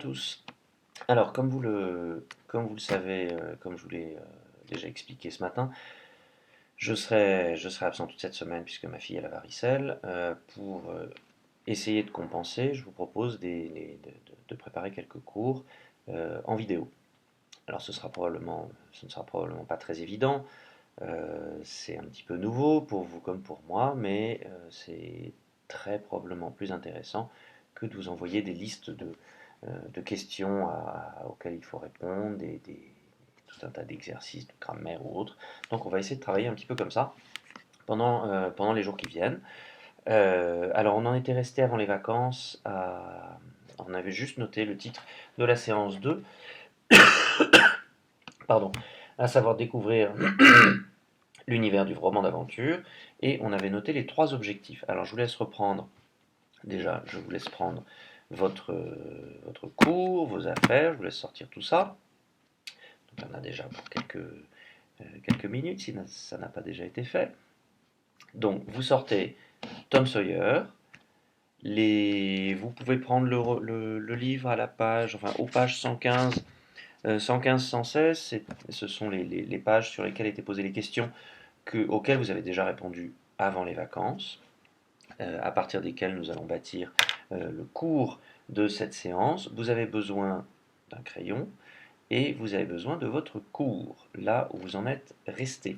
Tous. Alors, comme vous le savez, comme je vous l'ai déjà expliqué ce matin, je serai absent toute cette semaine puisque ma fille a la varicelle. Pour essayer de compenser, je vous propose de préparer quelques cours en vidéo. Alors, ce ne sera probablement pas très évident. C'est un petit peu nouveau pour vous comme pour moi, mais c'est très probablement plus intéressant que de vous envoyer des listes de questions auxquelles il faut répondre, tout un tas d'exercices de grammaire ou autres. Donc on va essayer de travailler un petit peu comme ça pendant les jours qui viennent. Alors on en était resté avant les vacances on avait juste noté le titre de la séance 2, pardon, à savoir découvrir l'univers du roman d'aventure, et on avait noté les trois objectifs. Alors je vous laisse reprendre, déjà je vous laisse prendre votre cours, vos affaires, je vous laisse sortir tout ça. Donc on a déjà pour quelques minutes si ça n'a pas déjà été fait. Donc vous sortez Tom Sawyer, vous pouvez prendre le livre à la page, enfin aux pages 115, 115-116, ce sont les pages sur lesquelles étaient posées les questions auxquelles vous avez déjà répondu avant les vacances, à partir desquelles nous allons bâtir le cours de cette séance. Vous avez besoin d'un crayon et vous avez besoin de votre cours, là où vous en êtes resté.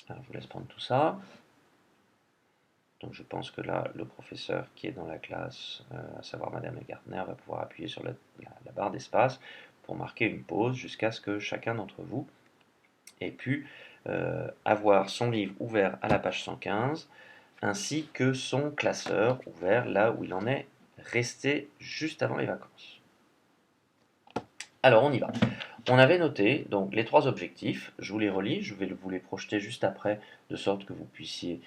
Alors, je vous laisse prendre tout ça. Donc je pense que là, le professeur qui est dans la classe, à savoir Madame Gardner, va pouvoir appuyer sur la barre d'espace pour marquer une pause jusqu'à ce que chacun d'entre vous ait pu avoir son livre ouvert à la page 115, ainsi que son classeur ouvert là où il en est resté juste avant les vacances. Alors on y va. On avait noté donc les trois objectifs, je vous les relis, je vais vous les projeter juste après, de sorte que vous puissiez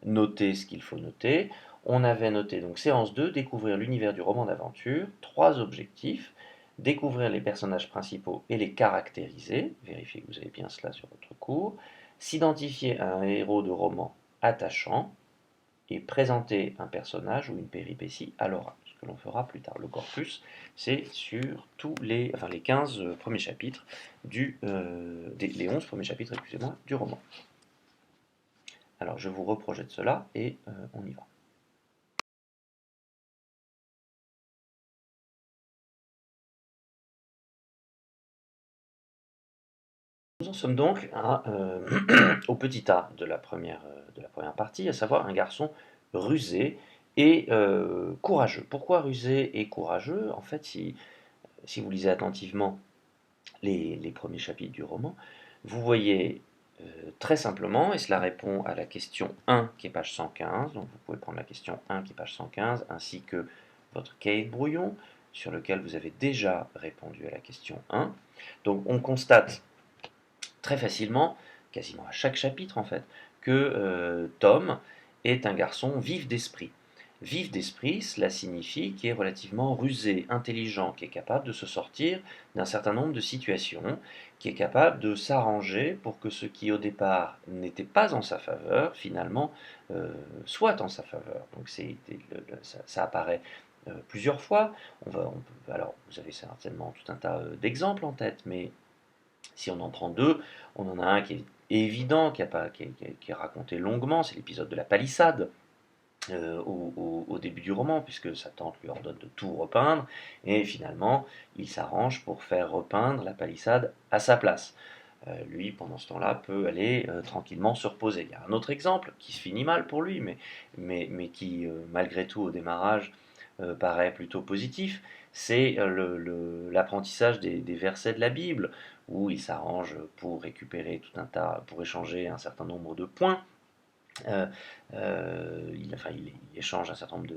noter ce qu'il faut noter. On avait noté donc séance 2, découvrir l'univers du roman d'aventure, trois objectifs, découvrir les personnages principaux et les caractériser, vérifiez que vous avez bien cela sur votre cours, s'identifier à un héros de roman attachant, et présenter un personnage ou une péripétie à l'oral, ce que l'on fera plus tard. Le corpus, c'est sur les 15 premiers chapitres les 11 premiers chapitres, excusez-moi, du roman. Alors je vous reprojette cela et on y va. Nous en sommes donc au petit A de la première partie, à savoir un garçon rusé et courageux. Pourquoi rusé et courageux? En fait, si vous lisez attentivement les premiers chapitres du roman, vous voyez très simplement, et cela répond à la question 1 qui est page 115, donc vous pouvez prendre la question 1 qui est page 115, ainsi que votre cahier de brouillon, sur lequel vous avez déjà répondu à la question 1. Donc on constate très facilement, quasiment à chaque chapitre en fait, que Tom est un garçon vif d'esprit. Vif d'esprit, cela signifie qu'il est relativement rusé, intelligent, qui est capable de se sortir d'un certain nombre de situations, qui est capable de s'arranger pour que ce qui au départ n'était pas en sa faveur, finalement, soit en sa faveur. Donc ça apparaît plusieurs fois. Alors, vous avez certainement tout un tas d'exemples en tête, mais si on en prend deux, on en a un qui est évident, qui est raconté longuement, c'est l'épisode de la palissade. Au début du roman, puisque sa tante lui ordonne de tout repeindre, et finalement, il s'arrange pour faire repeindre la palissade à sa place. Lui, pendant ce temps-là, peut aller tranquillement se reposer. Il y a un autre exemple qui se finit mal pour lui, mais qui, malgré tout, au démarrage, paraît plutôt positif. C'est l'apprentissage des versets de la Bible, où il s'arrange pour récupérer pour échanger un certain nombre de points. Il échange un certain nombre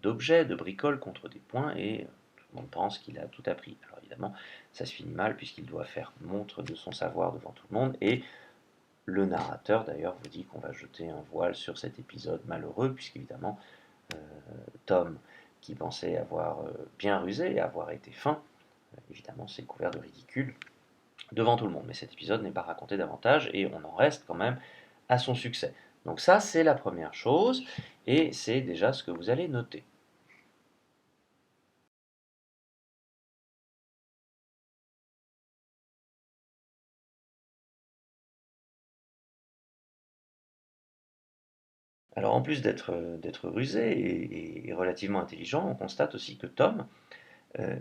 d'objets, de bricoles contre des points, et tout le monde pense qu'il a tout appris. Alors évidemment, ça se finit mal puisqu'il doit faire montre de son savoir devant tout le monde, et le narrateur d'ailleurs vous dit qu'on va jeter un voile sur cet épisode malheureux, puisqu'évidemment, Tom, qui pensait avoir bien rusé et avoir été fin, évidemment c'est couvert de ridicule devant tout le monde. Mais cet épisode n'est pas raconté davantage, et on en reste quand même à son succès. Donc ça, c'est la première chose, et c'est déjà ce que vous allez noter. Alors en plus d'être rusé et relativement intelligent, on constate aussi que Tom,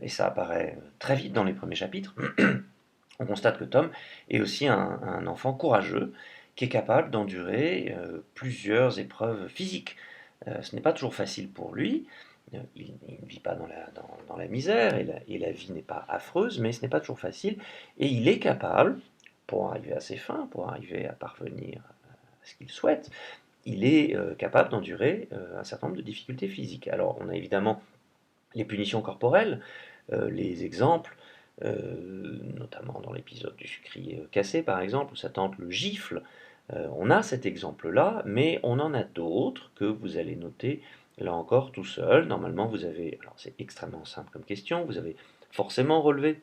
et ça apparaît très vite dans les premiers chapitres, on constate que Tom est aussi un enfant courageux qui est capable d'endurer plusieurs épreuves physiques. Ce n'est pas toujours facile pour lui. Il ne vit pas dans la misère et la vie n'est pas affreuse, mais ce n'est pas toujours facile. Et il est capable, pour arriver à ses fins, pour arriver à parvenir à ce qu'il souhaite, il est capable d'endurer un certain nombre de difficultés physiques. Alors on a évidemment les punitions corporelles, les exemples, notamment dans l'épisode du sucrier cassé par exemple, où sa tante le gifle. On a cet exemple-là, mais on en a d'autres que vous allez noter là encore tout seul. Normalement, vous avez, alors c'est extrêmement simple comme question, vous avez forcément relevé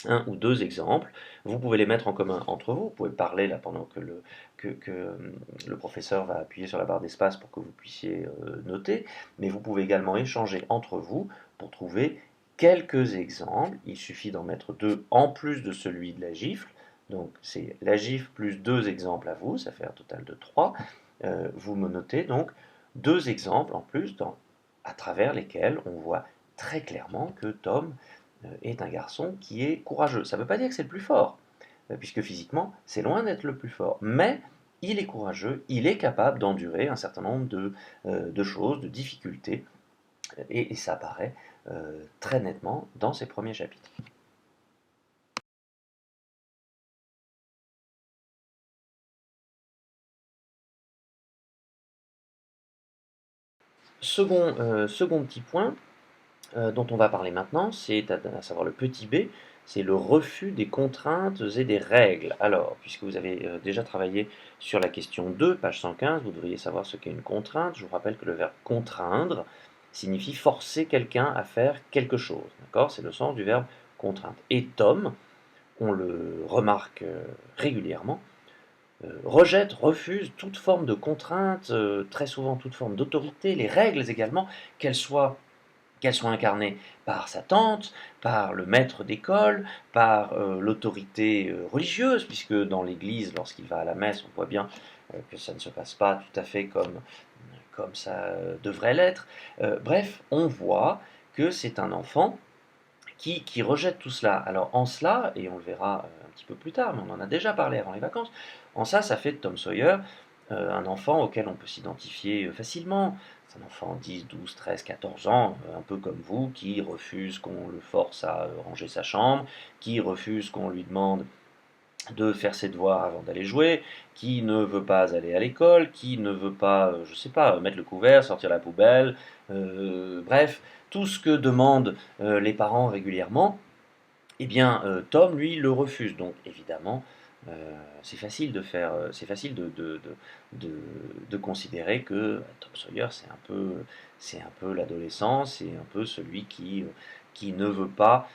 un ou deux exemples. Vous pouvez les mettre en commun entre vous. Vous pouvez parler là pendant que le professeur va appuyer sur la barre d'espace pour que vous puissiez noter, mais vous pouvez également échanger entre vous pour trouver quelques exemples. Il suffit d'en mettre deux en plus de celui de la gifle. Donc c'est la gifle plus deux exemples à vous, ça fait un total de trois. Vous me notez donc deux exemples en plus à travers lesquels on voit très clairement que Tom est un garçon qui est courageux. Ça ne veut pas dire que c'est le plus fort, puisque physiquement, c'est loin d'être le plus fort. Mais il est courageux, il est capable d'endurer un certain nombre de choses, de difficultés, et ça apparaît très nettement dans ces premiers chapitres. Second petit point, dont on va parler maintenant, c'est à savoir le petit b, c'est le refus des contraintes et des règles. Alors, puisque vous avez déjà travaillé sur la question 2, page 115, vous devriez savoir ce qu'est une contrainte. Je vous rappelle que le verbe contraindre signifie forcer quelqu'un à faire quelque chose. D'accord? C'est le sens du verbe contrainte. Et Tom, on le remarque régulièrement, rejette, refuse toute forme de contrainte, très souvent toute forme d'autorité, les règles également, qu'elles soient incarnées par sa tante, par le maître d'école, par l'autorité religieuse, puisque dans l'Église, lorsqu'il va à la messe, on voit bien que ça ne se passe pas tout à fait comme ça devrait l'être. Bref, on voit que c'est un enfant qui rejette tout cela. Alors en cela, et on le verra un petit peu plus tard, mais on en a déjà parlé avant les vacances, en ça, ça fait de Tom Sawyer un enfant auquel on peut s'identifier facilement. C'est un enfant de 10, 12, 13, 14 ans, un peu comme vous, qui refuse qu'on le force à ranger sa chambre, qui refuse qu'on lui demande de faire ses devoirs avant d'aller jouer, qui ne veut pas aller à l'école, qui ne veut pas, je sais pas, mettre le couvert, sortir la poubelle, bref, tout ce que demandent les parents régulièrement, eh bien, Tom, lui, le refuse. Donc, évidemment, c'est facile de faire, c'est facile de, de considérer que Tom Sawyer, c'est un peu l'adolescent, c'est un peu celui qui ne veut pas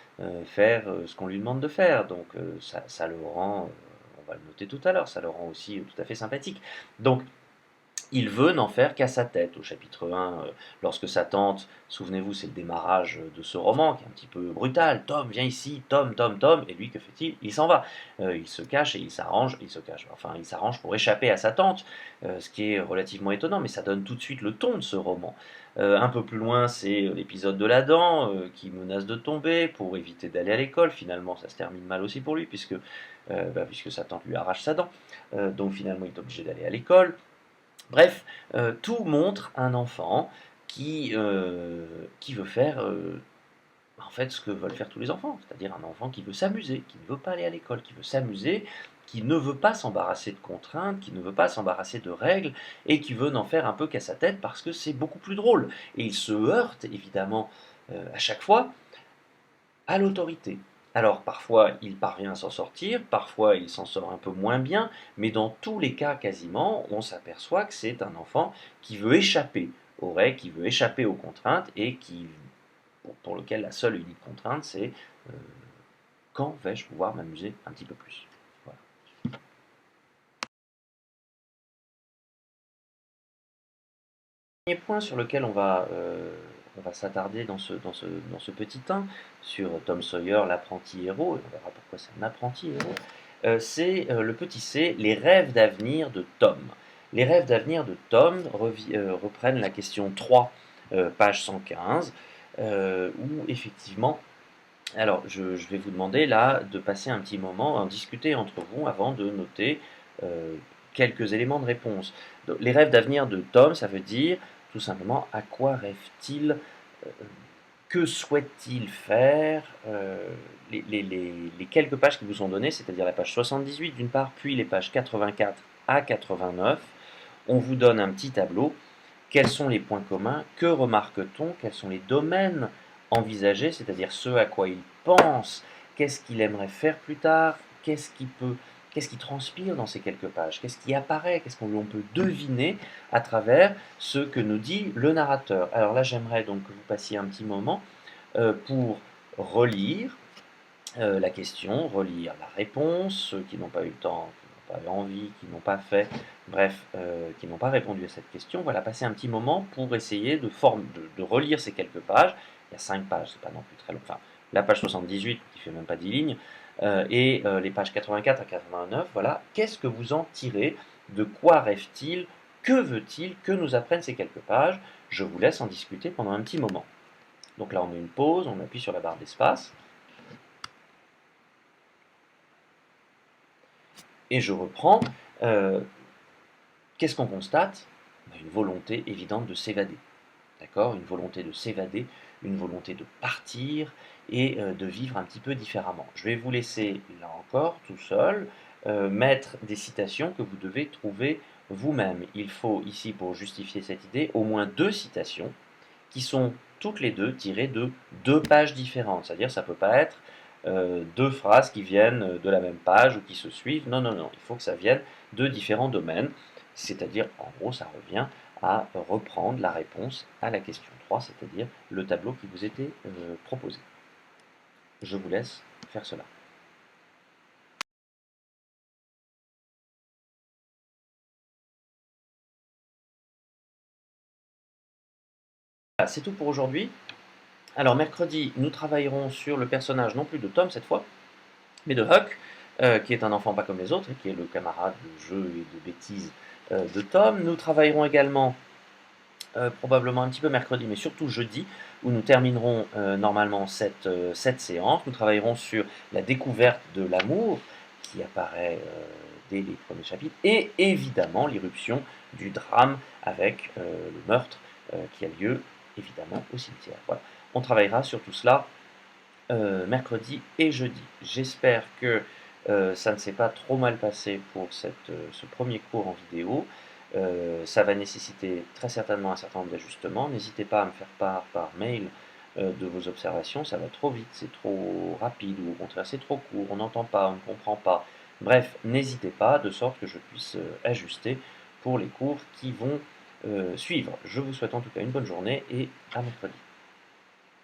faire ce qu'on lui demande de faire. Donc, ça le rend, on va le noter tout à l'heure, ça le rend aussi tout à fait sympathique. Donc, il veut n'en faire qu'à sa tête. Au chapitre 1, lorsque sa tante, souvenez-vous, c'est le démarrage de ce roman qui est un petit peu brutal. Tom, viens ici, Tom, Tom, Tom. Et lui, que fait-il? Il s'en va. Il se cache et il s'arrange. Il se cache. Enfin, il s'arrange pour échapper à sa tante, ce qui est relativement étonnant, mais ça donne tout de suite le ton de ce roman. Un peu plus loin, c'est l'épisode de la dent qui menace de tomber pour éviter d'aller à l'école. Finalement, ça se termine mal aussi pour lui puisque sa tante lui arrache sa dent. Donc finalement, il est obligé d'aller à l'école. Bref, tout montre un enfant qui veut faire en fait ce que veulent faire tous les enfants, c'est-à-dire un enfant qui veut s'amuser, qui ne veut pas aller à l'école, qui veut s'amuser, qui ne veut pas s'embarrasser de contraintes, qui ne veut pas s'embarrasser de règles, et qui veut n'en faire un peu qu'à sa tête parce que c'est beaucoup plus drôle. Et il se heurte évidemment à chaque fois à l'autorité. Alors parfois il parvient à s'en sortir, parfois il s'en sort un peu moins bien, mais dans tous les cas quasiment, on s'aperçoit que c'est un enfant qui veut échapper aux règles, qui veut échapper aux contraintes et pour lequel la seule et unique contrainte c'est euh, quand vais-je pouvoir m'amuser un petit peu plus. Voilà. Le premier point sur lequel on va s'attarder dans ce petit 1 sur Tom Sawyer, l'apprenti héros, et on verra pourquoi c'est un apprenti héros, c'est le petit c, les rêves d'avenir de Tom. Les rêves d'avenir de Tom reprennent la question 3, page 115, où effectivement, alors je vais vous demander là de passer un petit moment, en discuter entre vous avant de noter euh, quelques éléments de réponse. Donc, les rêves d'avenir de Tom, ça veut dire tout simplement à quoi rêve-t-il, euh, que souhaite-t-il faire, les quelques pages qui vous sont données, c'est-à-dire la page 78 d'une part, puis les pages 84 à 89, on vous donne un petit tableau. Quels sont les points communs? Que remarque-t-on? Quels sont les domaines envisagés, c'est-à-dire ce à quoi il pense? Qu'est-ce qu'il aimerait faire plus tard? Qu'est-ce qui transpire dans ces quelques pages? Qu'est-ce qui apparaît? Qu'est-ce qu'on peut deviner à travers ce que nous dit le narrateur? Alors là, j'aimerais donc que vous passiez un petit moment pour relire la question, relire la réponse, ceux qui n'ont pas eu le temps, qui n'ont pas eu envie, qui n'ont pas fait, bref, qui n'ont pas répondu à cette question, voilà, passer un petit moment pour essayer de relire ces quelques pages. Il y a 5 pages, c'est pas non plus très long. Enfin, la page 78 qui fait même pas 10 lignes, et les pages 84 à 89, voilà. Qu'est-ce que vous en tirez? De quoi rêve-t-il? Que veut-il que nous apprennent ces quelques pages? Je vous laisse en discuter pendant un petit moment. Donc là, on met une pause, on appuie sur la barre d'espace. Et je reprends. Euh, Qu'est-ce qu'on constate? Une volonté évidente de s'évader. D'accord? Une volonté de s'évader, une volonté de partir et de vivre un petit peu différemment. Je vais vous laisser, là encore, tout seul, mettre des citations que vous devez trouver vous-même. Il faut ici, pour justifier cette idée, au moins 2 citations qui sont toutes les deux tirées de 2 pages différentes. C'est-à-dire ça ne peut pas être 2 phrases qui viennent de la même page ou qui se suivent. Non, non, non, il faut que ça vienne de différents domaines. C'est-à-dire, en gros, ça revient à reprendre la réponse à la question 3, c'est-à-dire le tableau qui vous était proposé. Je vous laisse faire cela. Voilà, c'est tout pour aujourd'hui. Alors mercredi, nous travaillerons sur le personnage non plus de Tom cette fois, mais de Huck, qui est un enfant pas comme les autres, qui est le camarade de jeu et de bêtises de Tom. Nous travaillerons également, probablement un petit peu mercredi, mais surtout jeudi, où nous terminerons normalement cette séance. Nous travaillerons sur la découverte de l'amour, qui apparaît dès les premiers chapitres, et évidemment l'irruption du drame avec le meurtre qui a lieu évidemment au cimetière. Voilà. On travaillera sur tout cela mercredi et jeudi. J'espère que ça ne s'est pas trop mal passé pour ce premier cours en vidéo. Ça va nécessiter très certainement un certain nombre d'ajustements. N'hésitez pas à me faire part par mail de vos observations. Ça va trop vite, c'est trop rapide, ou au contraire c'est trop court, on n'entend pas, on ne comprend pas. Bref, n'hésitez pas, de sorte que je puisse ajuster pour les cours qui vont suivre. Je vous souhaite en tout cas une bonne journée et à mercredi.